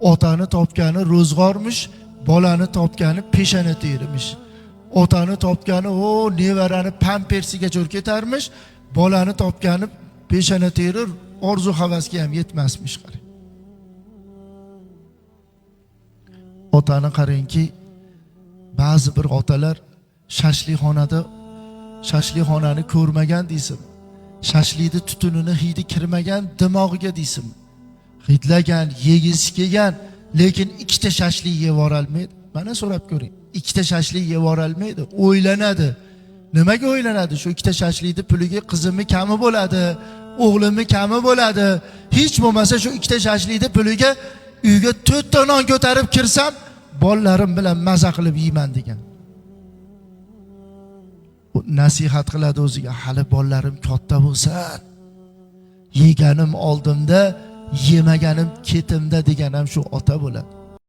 Otani topgani ro'zg'ormish, bolani topgani peshana terimish. Otani topgani o nevarani pampersiga jo'r ketarmish, bolani topgani peshana terir, orzu havasga ham yetmasmish qarang. Otani qarangki, ba'zi bir otalar shashlikxonani ko'rmagan deysin. Shashlikni tutunini hidi kirmagan dimog'iga deysin. Hidlagan, yegisi kelgan, lekin ikkita shashlik yeb olmaydi. Mana so'rab ko'ring. Ikkita shashlik yeb olmaydi, o'ylanadi. Nimaga o'ylanadi? Shu ikkita shashlikni puliga qizimni kami bo'ladi, o'g'limni kami bo'ladi. Hech bo'lmasa shu ikkita shashlikni puliga uyga 4 ta non ko'tarib kirsam, bolalarim bilan maza qilib yeyman degan. Nasihat qiladi o'ziga, hali bolalarim katta bo'lsin. Yeganim oldimda, yemaganim ketimda degan ham shu ota bo'ladi.